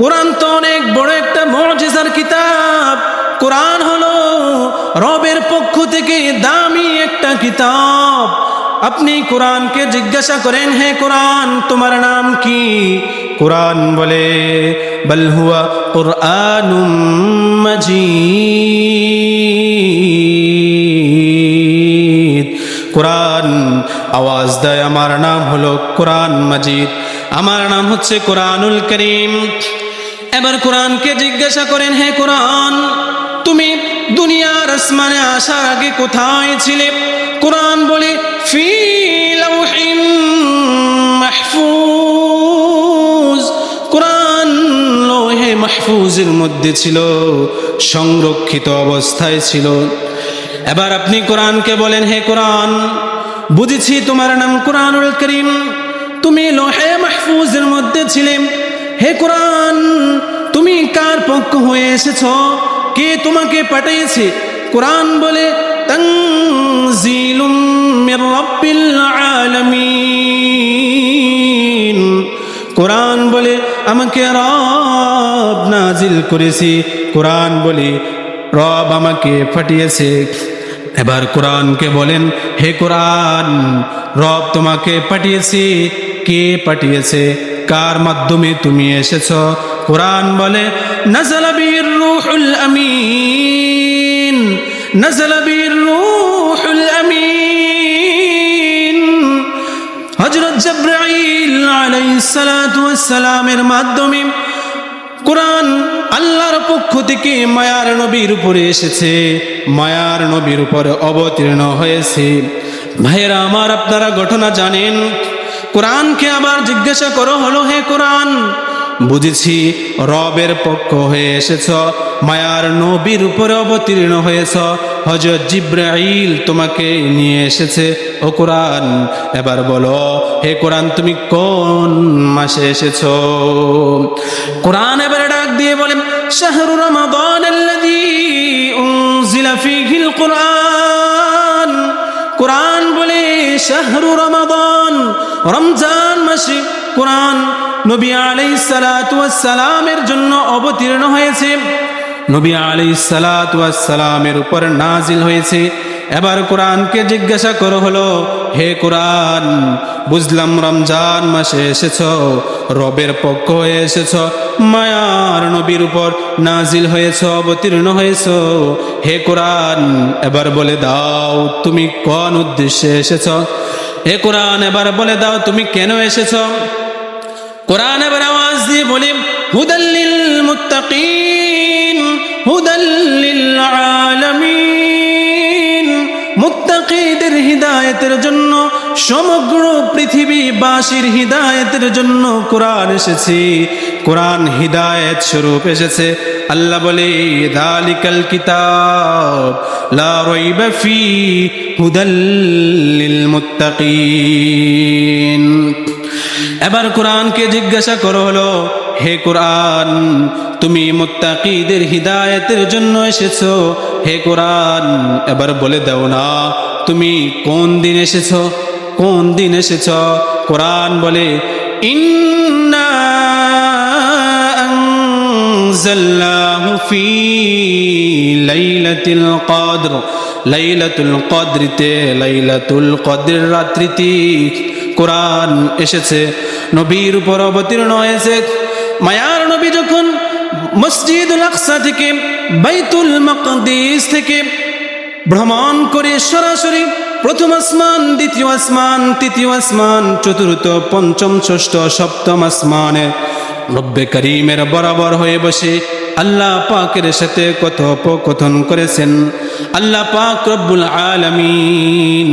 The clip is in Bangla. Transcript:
কোরআন তো অনেক বড় একটা মুজিজার কিতাব। কোরআন হলো রবের পক্ষ থেকে দামি একটা কিতাব। আপনি কোরআনকে জিজ্ঞাসা করেন, হে কোরআন তোমার নাম কি? কোরআন বলে বল হুয়া কুরআনুম মাজিদ। কোরআন আওয়াজ দেয় আমার নাম হলো কোরআন মাজিদ, আমার নাম হচ্ছে কোরআনুল করিম। এবার কোরআনকে জিজ্ঞাসা করেন, হে কোরআন তুমি দুনিয়ার আসমানে আসার আগে কোথায় ছিলে? কোরআন বলে ফি লাউহিন মাহফুজ। কোরআন লৌহে মাহফুজের মধ্যে ছিল, সংরক্ষিত অবস্থায় ছিল। এবার আপনি কোরআনকে বলেন, হে কোরআন বুঝেছি তোমার নাম কোরআনুল করিম, তুমি লৌহে মাহফুজের মধ্যে ছিলে। হে কোরআন তুমি কার পক্ষ হয়ে এসেছো? কে তোমাকে পাঠিয়েছে? কোরআন বলে তানজিলুম মির রাব্বিল আলামিন। কোরআন বলে আমাকে রব নাজিল করেছে। কোরআন বলে রব আমাকে পাঠিয়েছে। এবার কোরআনকে বলেন, হে কোরআন রব তোমাকে পাঠিয়েছে, কে পাঠিয়েছে? কার মাধ্যমে তুমি এসেছো? কোরআন বলে নাযালা বিহির রূহুল আমিন, নাযালা বিহির রূহুল আমিন। হযরত জিবরাইল আলাইহিস সালাতু ওয়াস সালামের মাধ্যমে কোরআন আল্লাহর পক্ষ থেকে মায়ার নবীর উপরে এসেছে, মায়ার নবীর উপরে অবতীর্ণ হয়েছে। ভাইয়েরা আমার, আপনারা ঘটনা জানেন। কোরআনকে আবার জিজ্ঞাসা করো হলো, হে কোরআন বুঝেছি রবের পক্ষ হয়ে এসেছ, মায়ার নবীর উপরে অবতীর্ণ হয়েছ, হযরত জিবরাইল তোমাকে নিয়ে এসেছে। ও কোরআন এবার বলো, হে কোরআন তুমি কোন মাসে এসেছো? কোরআন এবার ডাক দিয়ে বলে শাহরু রমাদানাল্লাযী উনজিলা ফীহিল কুরআন। কোরআন বলে শাহরু রমাদান, রমজান মাসে কোরআন নবী আলাইহিস সালাতু ওয়াস সালামের জন্য অবতীর্ণ হয়েছে, নবী আলাইহিস সালাতু ওয়াস সালামের উপর নাজিল হয়েছে। এবার কোরআনকে জিজ্ঞাসা করো হলো, হে কোরআন বুঝলাম রমজান মাসে এসেছো, রবের পক্ষ হয়ে এসেছো, মায়ার নবীর উপর নাজিল হয়েছো, অবতীর্ণ হয়েছো। হে কোরআন এবার বলে দাও তুমি কোন উদ্দেশ্যে এসেছো? হে কোরআন এবার বলে দাও তুমি কেন এসেছো? কোরআন এবার আওয়াজ দিয়ে বলে হুদাল্লিল মুত্তাকিন, হুদাল্লিল আলামিন। মুত্তাকিদের হিদায়াতের জন্য, সমগ্র পৃথিবীবাসীর হিদায়াতের জন্য কোরআন এসেছে। কোরআন হিদায়াত স্বরূপ এসেছে। আল্লাহ বলে যালিকাল কিতাব লা রাইবা ফি হুদাল্লিল মুত্তাকিন। এবার কোরআনকে জিজ্ঞাসা করো হলো, হে কোরআন তুমি মুত্তাকিদের হিদায়াতের জন্য এসেছো। হে কোরআন এবার বলে দাও না তুমি কোন দিন এসেছো, কোন দিন এসেছো? কোরআন বলে ইন্না আনজালনাহু ফি লাইলাতুল কদর। লাইলাতুল কদরিতে, লাইলাতুল কদর রাত্রিতে কোরআন এসেছে, নবীর উপর অবতীর্ণ হয়েছে। মায়ার নবী যখন মসজিদুল আকসা থেকে, বাইতুল মাকদিস থেকে ভ্রমণ করে সরাসরি প্রথম আসমান, দ্বিতীয় আসমান, তৃতীয় আসমান, চতুর্থ, পঞ্চম, ষষ্ঠ, সপ্তম আসমানে রব্বে করিমের বরাবর হয়ে বসে আল্লাহ পাকের সাথে কথোপকথন করেছেন আল্লাহ পাক রব্বুল আলামিন।